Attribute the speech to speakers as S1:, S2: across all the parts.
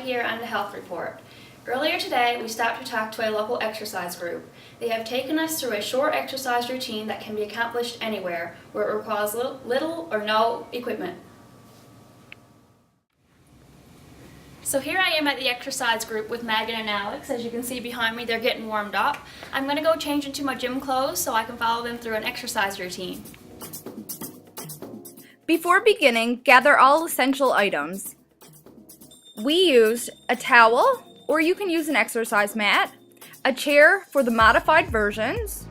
S1: here on the health report. Earlier today, we stopped to talk to a local exercise group. They have taken us through a short exercise routine that can be accomplished anywhere, where it requires little or no equipment. So here I am at the exercise group with Megan and Alex. As you can see behind me, they're getting warmed up. I'm going to go change into my gym clothes so I can follow them through an exercise routine.
S2: Before beginning, gather all essential items. We used a towel, or you can use an exercise mat, a chair for the modified versions,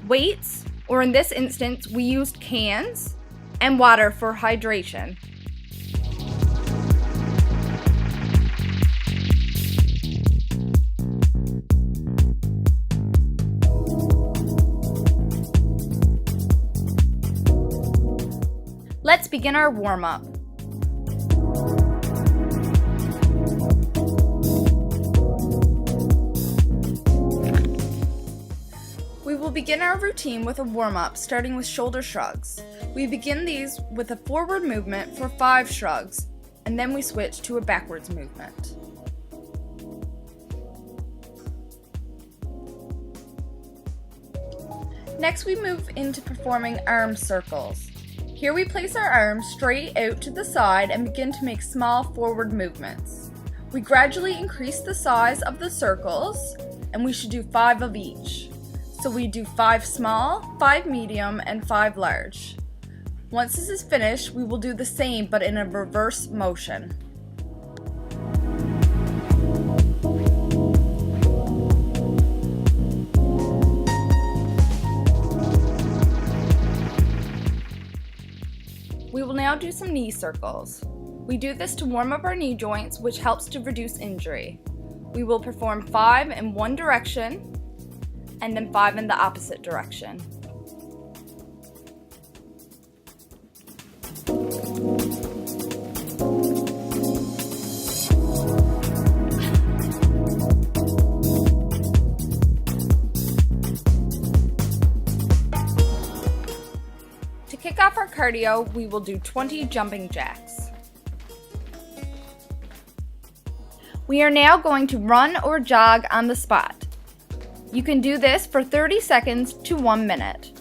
S2: weights, or in this instance, we used cans, and water for hydration. Let's begin our warm-up. We will begin our routine with a warm-up, starting with shoulder shrugs. We begin these with a forward movement for 5 shrugs, and then we switch to a backwards movement. Next, we move into performing arm circles. Here we place our arms straight out to the side and begin to make small forward movements. We gradually increase the size of the circles, and we should do 5 of each. So we do 5 small, 5 medium, and 5 large. Once this is finished, we will do the same but in a reverse motion. We will now do some knee circles. We do this to warm up our knee joints, which helps to reduce injury. We will perform 5 in one direction, and then 5 in the opposite direction. To kick off our cardio, we will do 20 jumping jacks. We are now going to run or jog on the spot. You can do this for 30 seconds to 1 minute.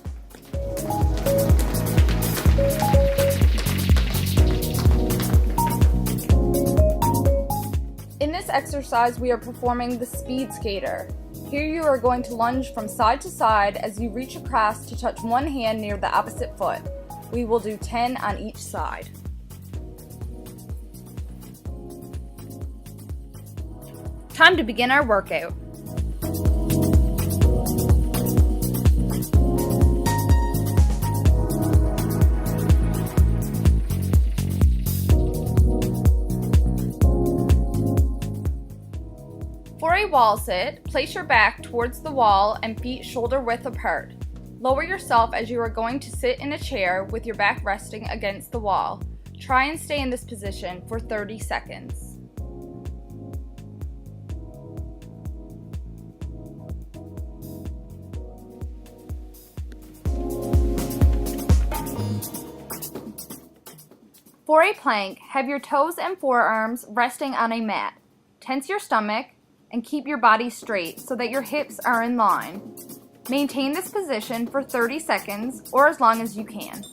S2: In this exercise, we are performing the speed skater. Here you are going to lunge from side to side as you reach across to touch one hand near the opposite foot. We will do 10 on each side. Time to begin our workout. For a wall sit, place your back towards the wall and feet shoulder width apart. Lower yourself as you are going to sit in a chair with your back resting against the wall. Try and stay in this position for 30 seconds. For a plank, have your toes and forearms resting on a mat. Tense your stomach and keep your body straight so that your hips are in line. Maintain this position for 30 seconds or as long as you can.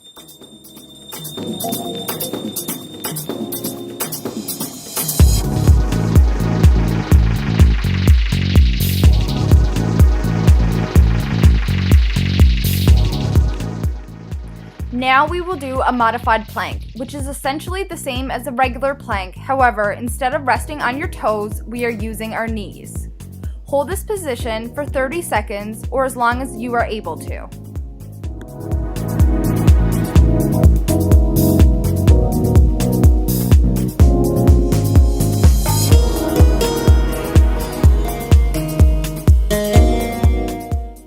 S2: Now we will do a modified plank, which is essentially the same as a regular plank. However, instead of resting on your toes, we are using our knees. Hold this position for 30 seconds or as long as you are able to.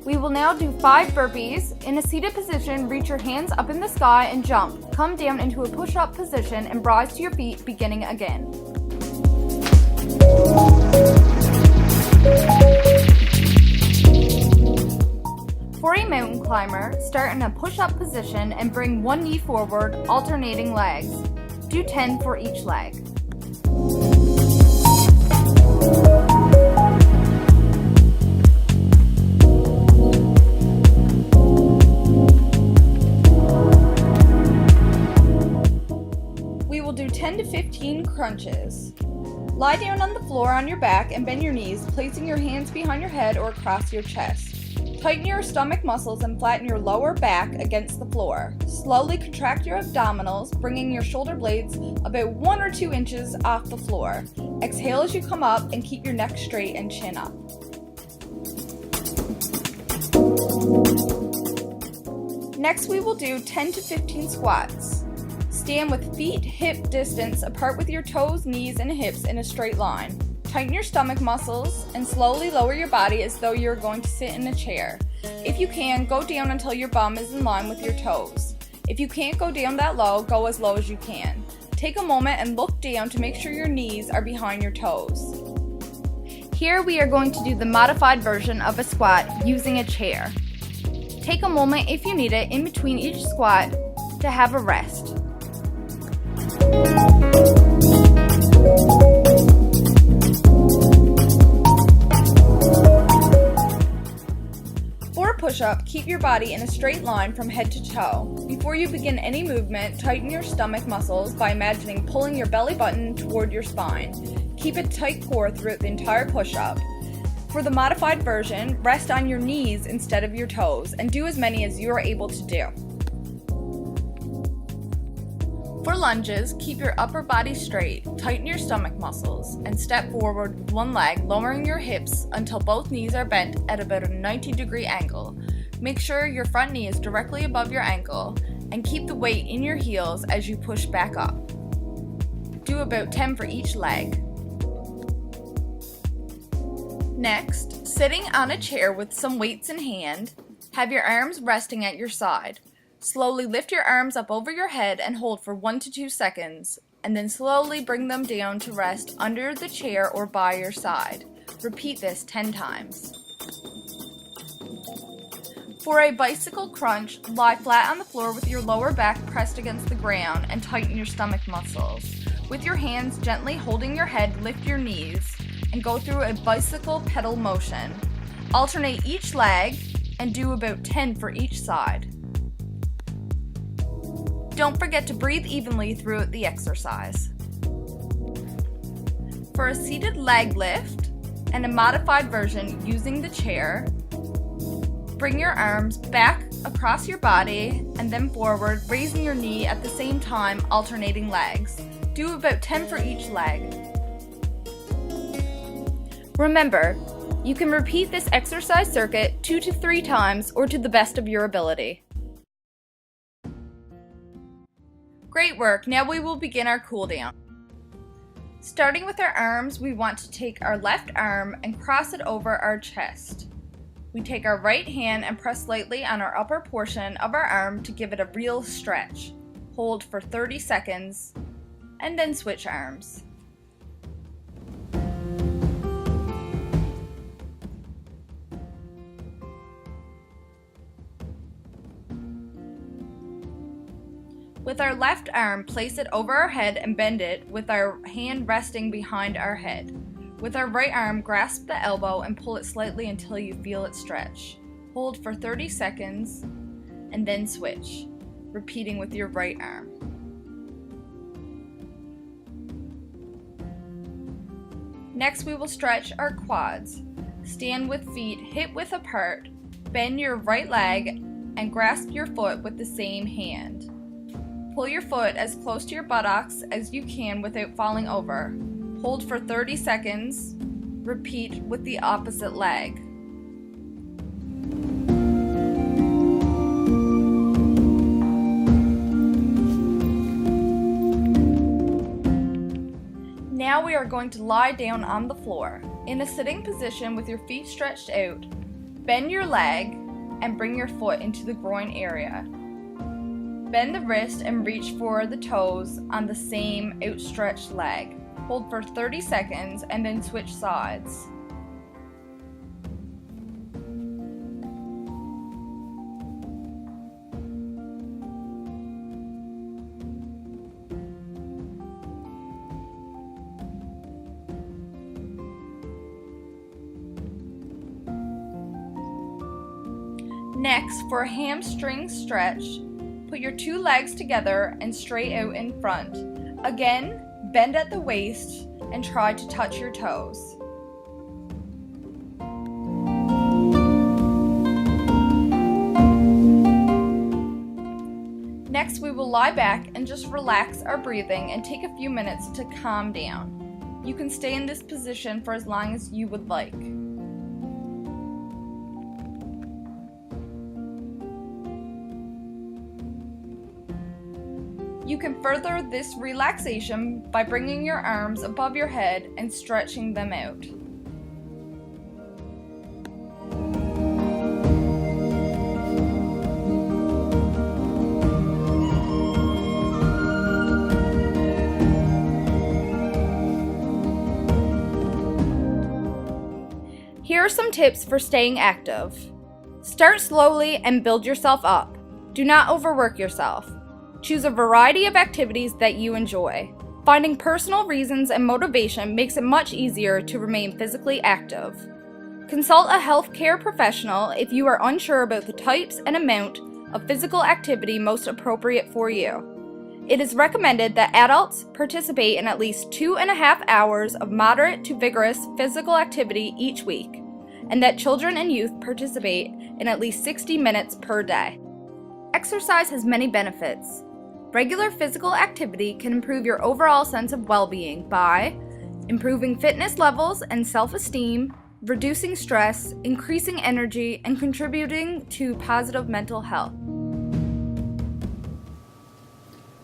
S2: We will now do 5 burpees. In a seated position, reach your hands up in the sky and jump. Come down into a push-up position and rise to your feet, beginning again. For a mountain climber, start in a push-up position and bring one knee forward, alternating legs. Do 10 for each leg. crunches. Lie down on the floor on your back and bend your knees, placing your hands behind your head or across your chest. Tighten your stomach muscles and flatten your lower back against the floor. Slowly contract your abdominals, bringing your shoulder blades about 1 or 2 inches off the floor. Exhale as you come up and keep your neck straight and chin up. Next, we will do 10 to 15 squats. Stand with feet hip distance apart with your toes, knees, and hips in a straight line. Tighten your stomach muscles and slowly lower your body as though you're going to sit in a chair. If you can, go down until your bum is in line with your toes. If you can't go down that low, go as low as you can. Take a moment and look down to make sure your knees are behind your toes. Here we are going to do the modified version of a squat using a chair. Take a moment if you need it in between each squat to have a rest. For a push-up, keep your body in a straight line from head to toe. Before you begin any movement, tighten your stomach muscles by imagining pulling your belly button toward your spine. Keep a tight core throughout the entire push-up. For the modified version, rest on your knees instead of your toes and do as many as you are able to do. For lunges, keep your upper body straight, tighten your stomach muscles, and step forward with one leg, lowering your hips until both knees are bent at about a 90-degree angle. Make sure your front knee is directly above your ankle, and keep the weight in your heels as you push back up. Do about 10 for each leg. Next, sitting on a chair with some weights in hand, have your arms resting at your side. Slowly lift your arms up over your head and hold for 1 to 2 seconds, and then slowly bring them down to rest under the chair or by your side. Repeat this 10 times. For a bicycle crunch, lie flat on the floor with your lower back pressed against the ground and tighten your stomach muscles. With your hands gently holding your head, lift your knees and go through a bicycle pedal motion. Alternate each leg and do about 10 for each side. Don't forget to breathe evenly throughout the exercise. For a seated leg lift and a modified version using the chair, bring your arms back across your body and then forward, raising your knee at the same time, alternating legs. Do about 10 for each leg. Remember, you can repeat this exercise circuit 2 to 3 times or to the best of your ability. Great work, now we will begin our cool down. Starting with our arms, we want to take our left arm and cross it over our chest. We take our right hand and press lightly on our upper portion of our arm to give it a real stretch. Hold for 30 seconds, and then switch arms. With our left arm, place it over our head and bend it with our hand resting behind our head. With our right arm, grasp the elbow and pull it slightly until you feel it stretch. Hold for 30 seconds and then switch, repeating with your right arm. Next, we will stretch our quads. Stand with feet hip-width apart, bend your right leg and grasp your foot with the same hand. Pull your foot as close to your buttocks as you can without falling over. Hold for 30 seconds. Repeat with the opposite leg. Now we are going to lie down on the floor. In a sitting position with your feet stretched out, bend your leg and bring your foot into the groin area. Bend the wrist and reach for the toes on the same outstretched leg. Hold for 30 seconds and then switch sides. Next, for a hamstring stretch, put your 2 legs together and straight out in front. Again, bend at the waist and try to touch your toes. Next, we will lie back and just relax our breathing and take a few minutes to calm down. You can stay in this position for as long as you would like. You can further this relaxation by bringing your arms above your head and stretching them out. Here are some tips for staying active. Start slowly and build yourself up. Do not overwork yourself. Choose a variety of activities that you enjoy. Finding personal reasons and motivation makes it much easier to remain physically active. Consult a healthcare professional if you are unsure about the types and amount of physical activity most appropriate for you. It is recommended that adults participate in at least 2.5 hours of moderate to vigorous physical activity each week, and that children and youth participate in at least 60 minutes per day. Exercise has many benefits. Regular physical activity can improve your overall sense of well-being by improving fitness levels and self-esteem, reducing stress, increasing energy, and contributing to positive mental health.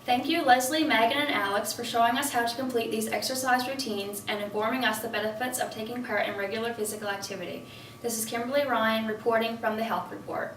S1: Thank you, Leslie, Megan, and Alex, for showing us how to complete these exercise routines and informing us the benefits of taking part in regular physical activity. This is Kimberly Ryan reporting from the Health Report.